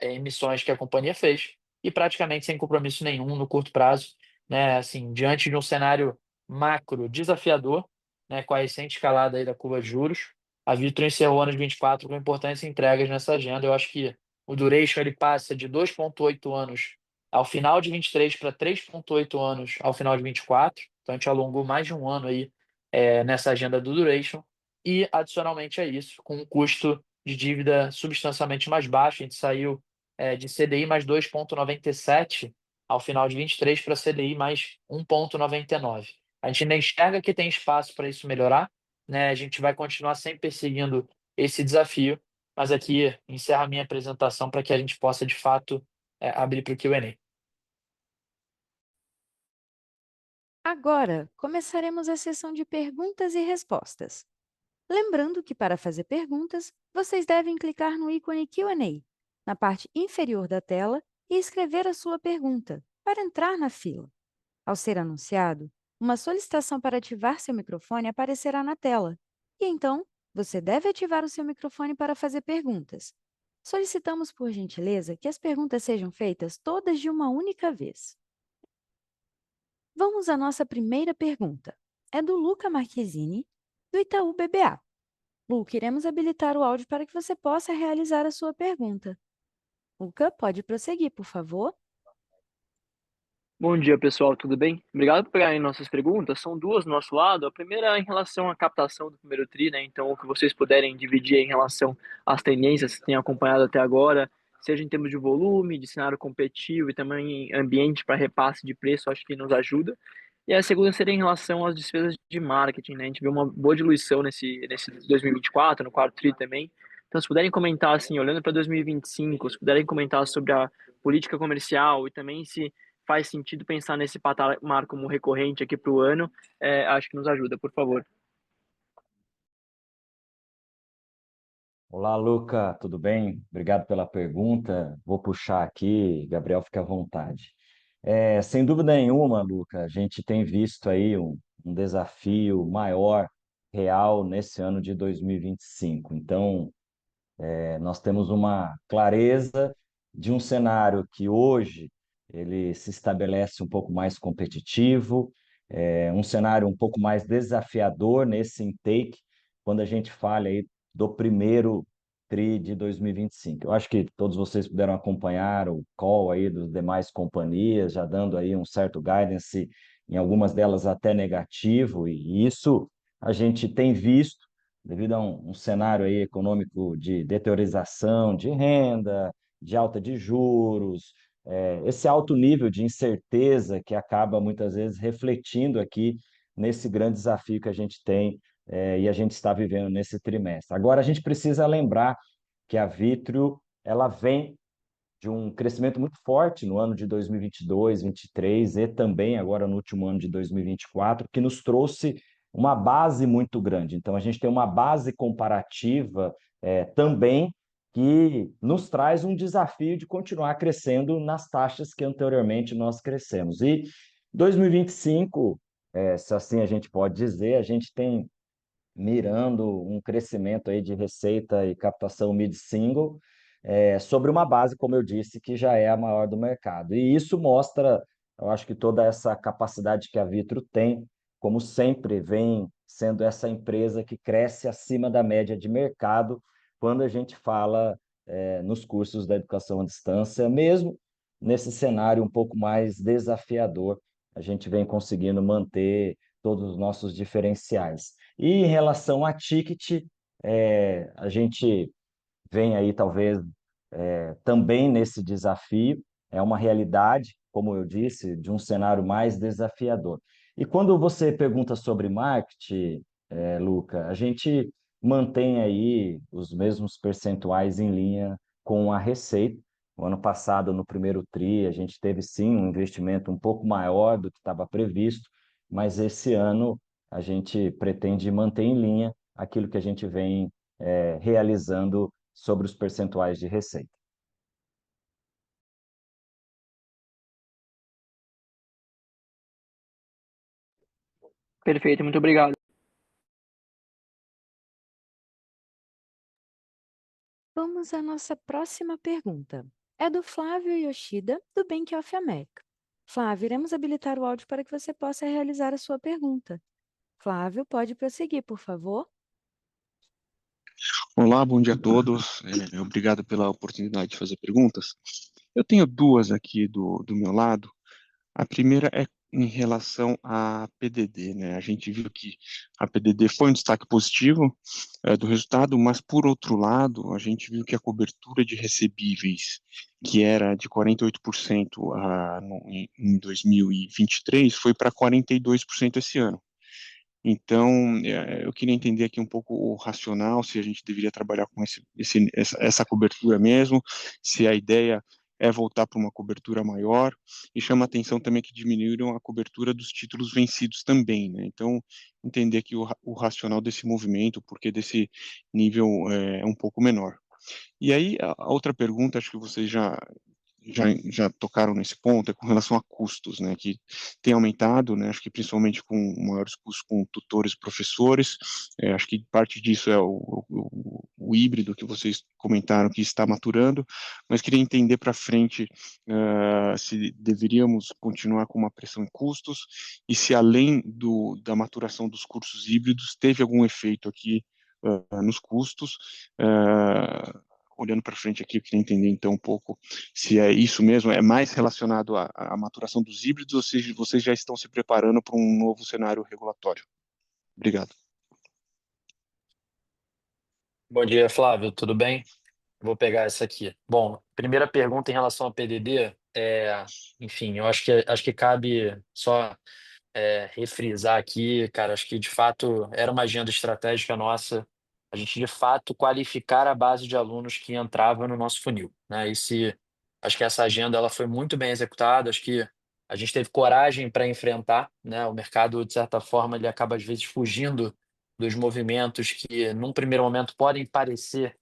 emissões que a companhia fez e praticamente sem compromisso nenhum no curto prazo, né? Assim, diante de um cenário macro desafiador, né, com a recente escalada aí da curva de juros, a Vitro encerrou o ano de 24 com importantes entregas nessa agenda. Eu acho que o duration ele passa de 2,8 anos ao final de 23 para 3,8 anos ao final de 24. Então a gente alongou mais de um ano aí nessa agenda do duration. E, adicionalmente a isso, com um custo de dívida substancialmente mais baixo, a gente saiu de CDI mais 2,97 ao final de 23 para CDI mais 1,99. A gente ainda enxerga que tem espaço para isso melhorar, né? A gente vai continuar sempre perseguindo esse desafio, mas aqui encerra a minha apresentação para que a gente possa, de fato, abrir para o Q&A. Agora, começaremos a sessão de perguntas e respostas. Lembrando que para fazer perguntas, vocês devem clicar no ícone Q&A na parte inferior da tela e escrever a sua pergunta para entrar na fila. Ao ser anunciado, uma solicitação para ativar seu microfone aparecerá na tela e então você deve ativar o seu microfone para fazer perguntas. Solicitamos, por gentileza, que as perguntas sejam feitas todas de uma única vez. Vamos à nossa primeira pergunta. É do Luca Marquezini, do Itaú BBA. Luca, iremos habilitar o áudio para que você possa realizar a sua pergunta. Luca, pode prosseguir, por favor. Bom dia, pessoal, tudo bem? Obrigado por pegarem nossas perguntas. São duas do nosso lado. A primeira é em relação à captação do primeiro TRI, né? Então, o que vocês puderem dividir em relação às tendências que têm acompanhado até agora, seja em termos de volume, de cenário competitivo e também em ambiente para repasse de preço, acho que nos ajuda. E a segunda seria em relação às despesas de marketing, né? A gente viu uma boa diluição nesse 2024, no quarto TRI também. Então, se puderem comentar, assim, olhando para 2025, se puderem comentar sobre a política comercial e também se faz sentido pensar nesse patamar como recorrente aqui para o ano, acho que nos ajuda, por favor. Olá, Luca, tudo bem? Obrigado pela pergunta. Vou puxar aqui, Gabriel, fica à vontade. Sem dúvida nenhuma, Luca, a gente tem visto aí um desafio maior, real, nesse ano de 2025. Então, nós temos uma clareza de um cenário que hoje ele se estabelece um pouco mais competitivo, um cenário um pouco mais desafiador nesse intake, quando a gente fala aí do primeiro TRI de 2025. Eu acho que todos vocês puderam acompanhar o call aí dos demais companhias, já dando aí um certo guidance, em algumas delas até negativo, e isso a gente tem visto devido a um cenário aí econômico de deteriorização de renda, de alta de juros, esse alto nível de incerteza que acaba muitas vezes refletindo aqui nesse grande desafio que a gente tem e a gente está vivendo nesse trimestre. Agora, a gente precisa lembrar que a Vitrio ela vem de um crescimento muito forte no ano de 2022, 2023 e também agora no último ano de 2024, que nos trouxe uma base muito grande. Então, a gente tem uma base comparativa também que nos traz um desafio de continuar crescendo nas taxas que anteriormente nós crescemos. E 2025, se assim a gente pode dizer, a gente tem mirando um crescimento aí de receita e captação mid-single, sobre uma base, como eu disse, que já é a maior do mercado. E isso mostra, eu acho que toda essa capacidade que a Vitro tem, como sempre vem sendo essa empresa que cresce acima da média de mercado quando a gente fala nos cursos da educação à distância, mesmo nesse cenário um pouco mais desafiador, a gente vem conseguindo manter todos os nossos diferenciais. E em relação a ticket, a gente vem aí talvez também nesse desafio, é uma realidade, como eu disse, de um cenário mais desafiador. E quando você pergunta sobre marketing, Luca, a gente mantém aí os mesmos percentuais em linha com a receita. O ano passado, no primeiro TRI, a gente teve sim um investimento um pouco maior do que estava previsto, mas esse ano a gente pretende manter em linha aquilo que a gente vem realizando sobre os percentuais de receita. Perfeito, muito obrigado. Vamos à nossa próxima pergunta. É do Flávio Yoshida, do Bank of America. Flávio, iremos habilitar o áudio para que você possa realizar a sua pergunta. Flávio, pode prosseguir, por favor? Olá, bom dia a todos. Obrigado pela oportunidade de fazer perguntas. Eu tenho duas aqui do meu lado. A primeira é em relação à PDD, né? A gente viu que a PDD foi um destaque positivo do resultado, mas por outro lado, a gente viu que a cobertura de recebíveis, que era de 48% em 2023, foi para 42% esse ano. Então, eu queria entender aqui um pouco o racional, se a gente deveria trabalhar com essa cobertura mesmo, se a ideia é voltar para uma cobertura maior, e chama a atenção também que diminuíram a cobertura dos títulos vencidos também, né? Então, entender aqui o racional desse movimento, porque desse nível é um pouco menor. E aí, a outra pergunta, acho que vocês já tocaram nesse ponto, é com relação a custos, né, que tem aumentado, né, acho que principalmente com maiores custos com tutores e professores, acho que parte disso é o híbrido que vocês comentaram que está maturando, mas queria entender para frente se deveríamos continuar com uma pressão em custos e se além da maturação dos cursos híbridos teve algum efeito aqui nos custos, olhando para frente aqui, eu queria entender então um pouco se é isso mesmo, é mais relacionado à maturação dos híbridos ou se vocês já estão se preparando para um novo cenário regulatório. Obrigado. Bom dia, Flávio, tudo bem? Vou pegar essa aqui. Bom, primeira pergunta em relação ao PDD, enfim, eu acho que cabe só refrisar aqui, cara, acho que de fato era uma agenda estratégica nossa, a gente de fato qualificar a base de alunos que entrava no nosso funil, né? Acho que essa agenda ela foi muito bem executada, acho que a gente teve coragem para enfrentar, né? O mercado, de certa forma, ele acaba às vezes fugindo dos movimentos que, num primeiro momento, podem parecer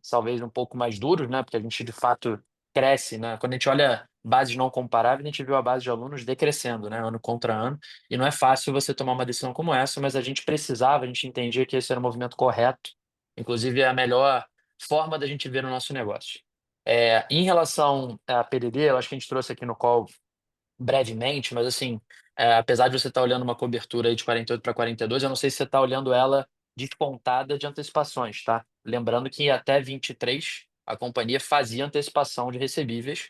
talvez um pouco mais duros, né? Porque a gente de fato cresce, né? Quando a gente olha bases não comparáveis, a gente viu a base de alunos decrescendo, né? Ano contra ano. E não é fácil você tomar uma decisão como essa, mas a gente precisava, a gente entendia que esse era o movimento correto. Inclusive, é a melhor forma da gente ver o nosso negócio. Em relação à PDD, eu acho que a gente trouxe aqui no call brevemente, mas assim, apesar de você estar olhando uma cobertura aí de 48 para 42, eu não sei se você está olhando ela descontada de antecipações, tá? Lembrando que até 23 a companhia fazia antecipação de recebíveis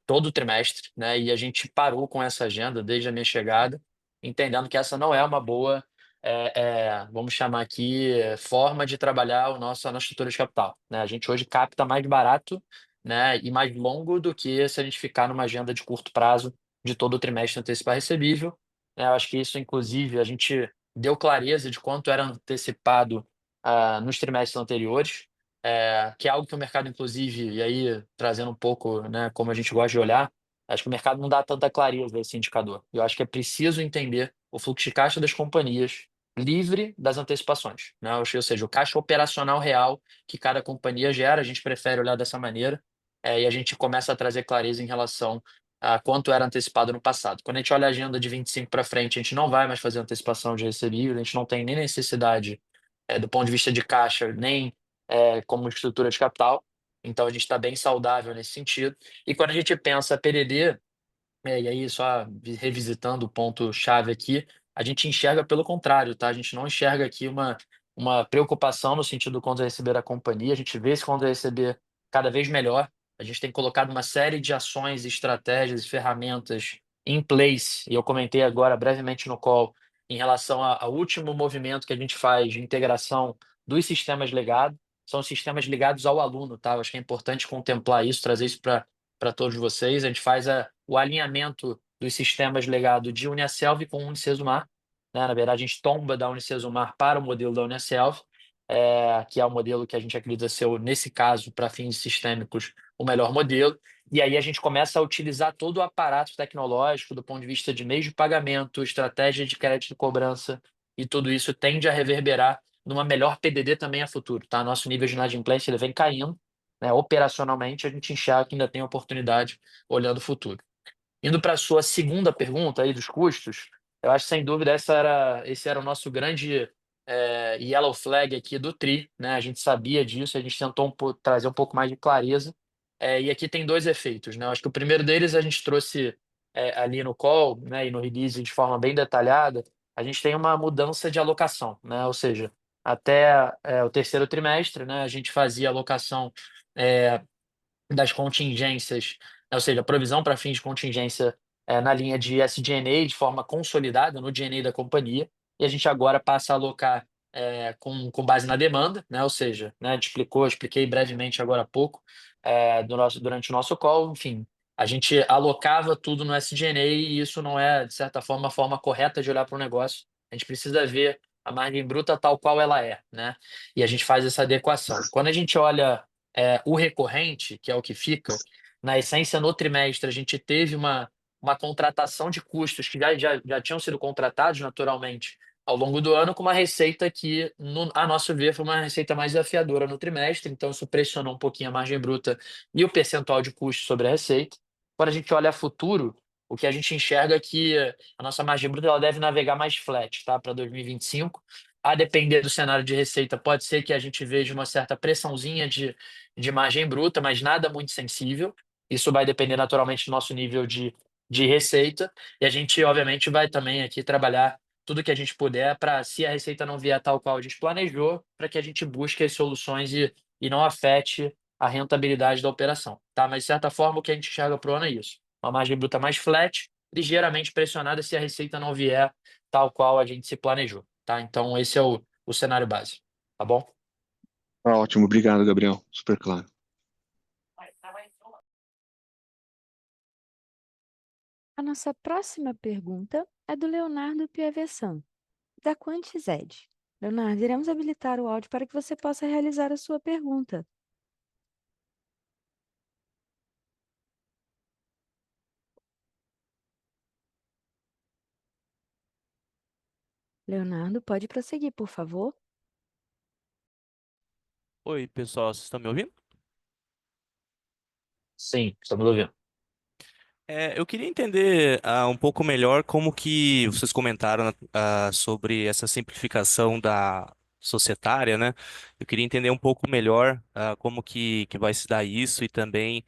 todo trimestre, né? E a gente parou com essa agenda desde a minha chegada, entendendo que essa não é uma boa, vamos chamar aqui, forma de trabalhar a nossa estrutura de capital, né? A gente hoje capta mais barato, né, e mais longo do que se a gente ficar numa agenda de curto prazo de todo o trimestre antecipar recebível, né? Eu acho que isso, inclusive, a gente deu clareza de quanto era antecipado nos trimestres anteriores, que é algo que o mercado, inclusive, e aí trazendo um pouco, né, como a gente gosta de olhar, acho que o mercado não dá tanta clareza a esse indicador. Eu acho que é preciso entender o fluxo de caixa das companhias livre das antecipações, né? Ou seja, o caixa operacional real que cada companhia gera, a gente prefere olhar dessa maneira, e a gente começa a trazer clareza em relação a quanto era antecipado no passado. Quando a gente olha a agenda de 25 para frente, a gente não vai mais fazer antecipação de recebível, a gente não tem nem necessidade, do ponto de vista de caixa, nem como estrutura de capital. Então, a gente está bem saudável nesse sentido. E quando a gente pensa PDD, e aí, só revisitando o ponto-chave aqui, a gente enxerga pelo contrário, tá? A gente não enxerga aqui uma preocupação no sentido do quanto vai receber a companhia, a gente vê esse quanto vai receber cada vez melhor. A gente tem colocado uma série de ações, estratégias e ferramentas em place, e eu comentei agora brevemente no call, em relação ao último movimento que a gente faz de integração dos sistemas legados, são os sistemas ligados ao aluno, tá? Eu acho que é importante contemplar isso, trazer isso para todos vocês. A gente faz o alinhamento dos sistemas legado de Uniaselv com o Unicesumar, né? Na verdade, a gente tomba da Unicesumar para o modelo da Uniaselv, que é o modelo que a gente acredita ser, nesse caso, para fins sistêmicos, o melhor modelo. E aí a gente começa a utilizar todo o aparato tecnológico do ponto de vista de meios de pagamento, estratégia de crédito e cobrança, e tudo isso tende a reverberar numa melhor PDD também a futuro, tá? Nosso nível de inadimplência ele vem caindo, né? Operacionalmente, a gente enxerga que ainda tem oportunidade olhando o futuro. Indo para a sua segunda pergunta aí dos custos, eu acho que sem dúvida esse era o nosso grande yellow flag aqui do TRI, né? A gente sabia disso, a gente tentou trazer um pouco mais de clareza. E aqui tem dois efeitos, né? Eu acho que o primeiro deles a gente trouxe ali no call, né, e no release de forma bem detalhada. A gente tem uma mudança de alocação, né? Ou seja, até o terceiro trimestre, né, a gente fazia alocação é, das contingências, ou seja, a provisão para fins de contingência na linha de SG&A de forma consolidada no G&A da companhia, e a gente agora passa a alocar com base na demanda, né? Ou seja, né, a gente expliquei brevemente agora há pouco, durante o nosso call, enfim, a gente alocava tudo no SG&A e isso não é, de certa forma, a forma correta de olhar para o negócio. A gente precisa ver a margem bruta tal qual ela é, né? E a gente faz essa adequação. Quando a gente olha o recorrente, que é o que fica, na essência, no trimestre, a gente teve uma contratação de custos que já tinham sido contratados naturalmente ao longo do ano, com uma receita que, a nosso ver, foi uma receita mais desafiadora no trimestre, então isso pressionou um pouquinho a margem bruta e o percentual de custo sobre a receita. Quando a gente olha a futuro, o que a gente enxerga é que a nossa margem bruta ela deve navegar mais flat, tá, para 2025. A depender do cenário de receita, pode ser que a gente veja uma certa pressãozinha de margem bruta, mas nada muito sensível. Isso vai depender naturalmente do nosso nível de receita. E a gente, obviamente, vai também aqui trabalhar tudo que a gente puder para, se a receita não vier tal qual a gente planejou, para que a gente busque as soluções e não afete a rentabilidade da operação. Tá? Mas, de certa forma, o que a gente enxerga para o ano é isso. Uma margem bruta mais flat, ligeiramente pressionada se a receita não vier tal qual a gente se planejou. Tá? Então, esse é o cenário base. Tá bom? Tá ótimo, obrigado, Gabriel. Super claro. A nossa próxima pergunta é do Leonardo Piavesan, da QuantZed. Leonardo, iremos habilitar o áudio para que você possa realizar a sua pergunta. Leonardo, pode prosseguir, por favor. Oi, pessoal, vocês estão me ouvindo? Sim, estamos ouvindo. Eu queria entender um pouco melhor como que vocês comentaram sobre essa simplificação societária, né? Eu queria entender um pouco melhor como que vai se dar isso e também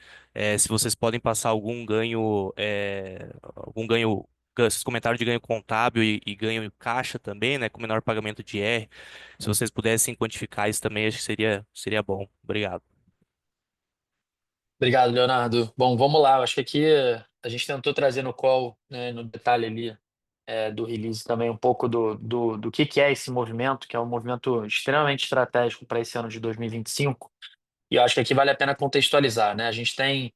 se vocês podem passar algum ganho, esses comentários de ganho contábil e ganho em caixa também, né? Com menor pagamento de IR. Se vocês pudessem quantificar isso também, acho que seria bom. Obrigado. Obrigado, Leonardo. Bom, vamos lá. Eu acho que aqui a gente tentou trazer no call, né, no detalhe ali do release também um pouco do que é esse movimento, que é um movimento extremamente estratégico para esse ano de 2025. E eu acho que aqui vale a pena contextualizar, né? A gente tem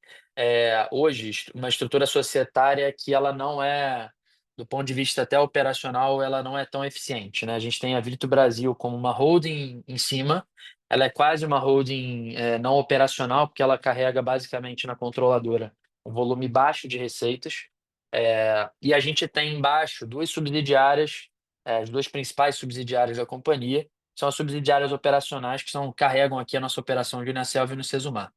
hoje uma estrutura societária que ela não é, do ponto de vista até operacional, ela não é tão eficiente, né? A gente tem a Virtu Brasil como uma holding em cima, ela é quase uma holding não operacional, porque ela carrega basicamente na controladora um volume baixo de receitas. E a gente tem embaixo duas subsidiárias, as duas principais subsidiárias da companhia, são as subsidiárias operacionais que carregam aqui a nossa operação de Uniaselv e no Sesumar.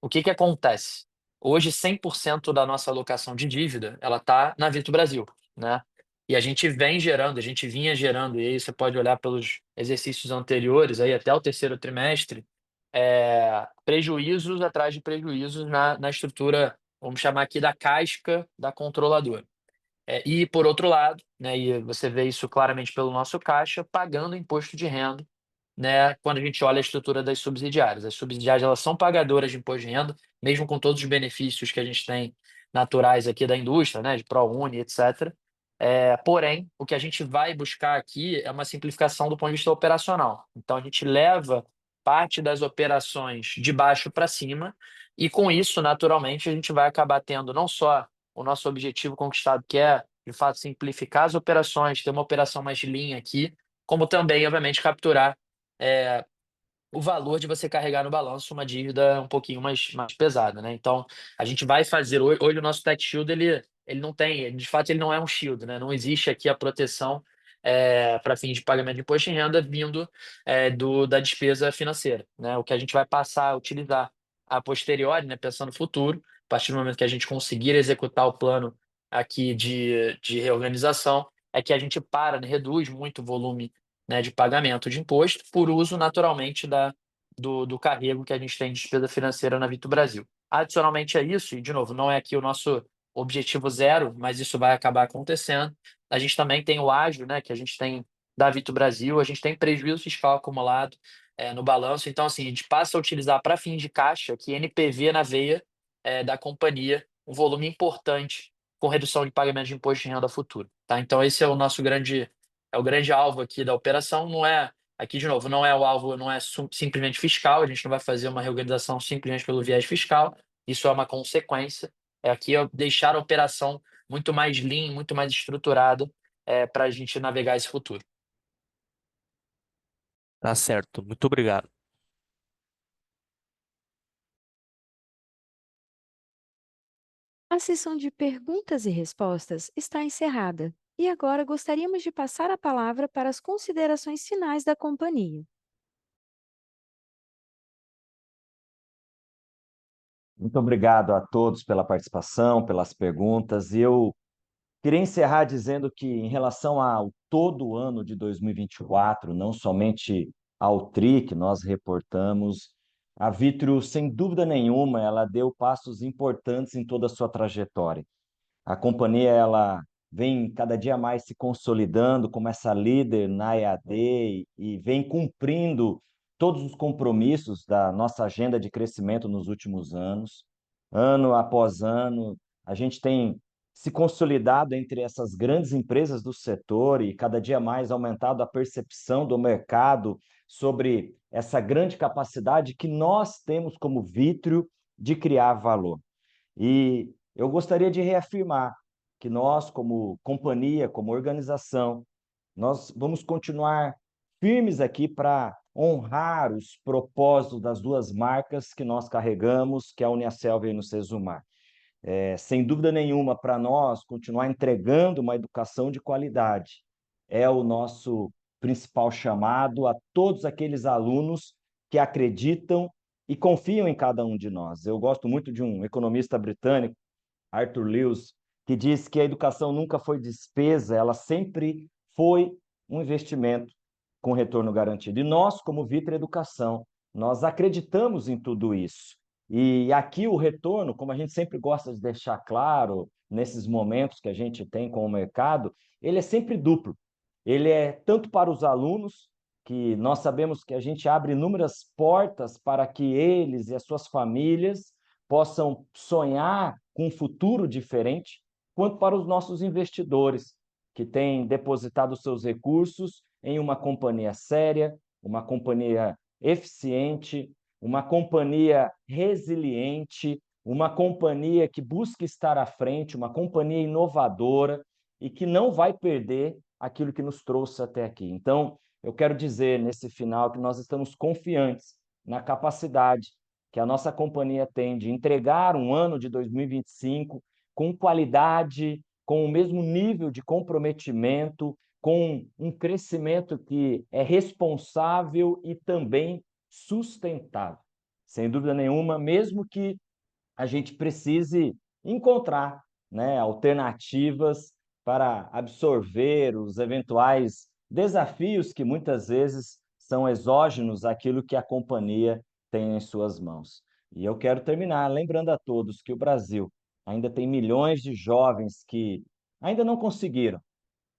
O que que acontece? Hoje, 100% da nossa alocação de dívida, ela está na Virtu Brasil, né? E a gente vinha gerando, e aí você pode olhar pelos exercícios anteriores, aí até o terceiro trimestre, prejuízos atrás de prejuízos na estrutura, vamos chamar aqui da casca da controladora. E, por outro lado, né, e você vê isso claramente pelo nosso caixa, pagando imposto de renda, né, quando a gente olha a estrutura das subsidiárias. As subsidiárias elas são pagadoras de imposto de renda, mesmo com todos os benefícios que a gente tem naturais aqui da indústria, né, de ProUni, etc. Porém, o que a gente vai buscar aqui é uma simplificação do ponto de vista operacional. Então, a gente leva parte das operações de baixo para cima, e com isso, naturalmente, a gente vai acabar tendo não só o nosso objetivo conquistado, que é, de fato, simplificar as operações, ter uma operação mais lean aqui, como também, obviamente, capturar é, o valor de você carregar no balanço uma dívida um pouquinho mais pesada, né? Então, a gente vai fazer hoje o nosso tax shield ele não tem, de fato, ele não é um shield, né? Não existe aqui a proteção para fins de pagamento de imposto de renda vindo da despesa financeira, né? O que a gente vai passar a utilizar a posteriori, né? Pensando no futuro, a partir do momento que a gente conseguir executar o plano aqui de reorganização, é que a gente para, né? Reduz muito o volume, né, de pagamento de imposto, por uso naturalmente do carrego que a gente tem de despesa financeira na Vito Brasil. Adicionalmente a isso, e de novo, não é aqui o nosso objetivo zero, mas isso vai acabar acontecendo, a gente também tem o ágio, né, que a gente tem da Vito Brasil, a gente tem prejuízo fiscal acumulado no balanço, então assim, a gente passa a utilizar para fins de caixa, que NPV na veia da companhia, um volume importante com redução de pagamento de imposto de renda futuro. Tá? Então esse é o nosso grande alvo aqui da operação. Não é, aqui de novo, não é o alvo, não é simplesmente fiscal, a gente não vai fazer uma reorganização simplesmente pelo viés fiscal, isso é uma consequência. Aqui é deixar a operação muito mais lean, muito mais estruturada para a gente navegar esse futuro. Tá certo. Muito obrigado. A sessão de perguntas e respostas está encerrada. E agora gostaríamos de passar a palavra para as considerações finais da companhia. Muito obrigado a todos pela participação, pelas perguntas. Eu queria encerrar dizendo que, em relação ao todo o ano de 2024, não somente ao TRI que nós reportamos, a Vitru, sem dúvida nenhuma, ela deu passos importantes em toda a sua trajetória. A companhia ela vem cada dia mais se consolidando como essa líder na EAD e vem cumprindo todos os compromissos da nossa agenda de crescimento nos últimos anos. Ano após ano, a gente tem se consolidado entre essas grandes empresas do setor e cada dia mais aumentado a percepção do mercado sobre essa grande capacidade que nós temos como Vitru de criar valor. E eu gostaria de reafirmar que nós, como companhia, como organização, nós vamos continuar firmes aqui para honrar os propósitos das duas marcas que nós carregamos, que é a Uniaselv e o Sesumar. Sem dúvida nenhuma, para nós, continuar entregando uma educação de qualidade é o nosso principal chamado a todos aqueles alunos que acreditam e confiam em cada um de nós. Eu gosto muito de um economista britânico, Arthur Lewis, que diz que a educação nunca foi despesa, ela sempre foi um investimento. com retorno garantido. E nós, como Vitra Educação, nós acreditamos em tudo isso. E aqui o retorno, como a gente sempre gosta de deixar claro, nesses momentos que a gente tem com o mercado, ele é sempre duplo. Ele é tanto para os alunos, que nós sabemos que a gente abre inúmeras portas para que eles e as suas famílias possam sonhar com um futuro diferente, quanto para os nossos investidores, que têm depositado seus recursos em uma companhia séria, uma companhia eficiente, uma companhia resiliente, uma companhia que busca estar à frente, uma companhia inovadora e que não vai perder aquilo que nos trouxe até aqui. Então, eu quero dizer nesse final que nós estamos confiantes na capacidade que a nossa companhia tem de entregar um ano de 2025 com qualidade, com o mesmo nível de comprometimento, com um crescimento que é responsável e também sustentável. Sem dúvida nenhuma, mesmo que a gente precise encontrar, né, alternativas para absorver os eventuais desafios que muitas vezes são exógenos àquilo que a companhia tem em suas mãos. E eu quero terminar lembrando a todos que o Brasil ainda tem milhões de jovens que ainda não conseguiram,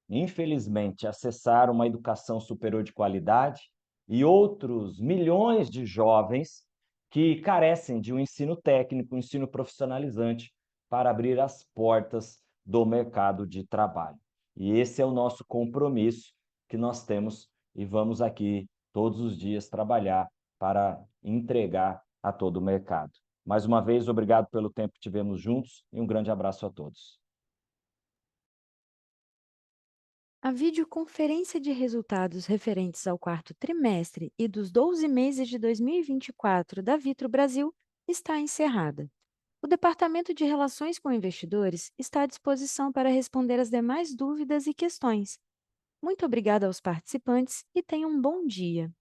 infelizmente, acessar uma educação superior de qualidade e outros milhões de jovens que carecem de um ensino técnico, um ensino profissionalizante para abrir as portas do mercado de trabalho. E esse é o nosso compromisso que nós temos e vamos aqui todos os dias trabalhar para entregar a todo o mercado. Mais uma vez, obrigado pelo tempo que tivemos juntos e um grande abraço a todos. A videoconferência de resultados referentes ao quarto trimestre e dos 12 meses de 2024 da Vitro Brasil está encerrada. O Departamento de Relações com Investidores está à disposição para responder as demais dúvidas e questões. Muito obrigada aos participantes e tenham um bom dia.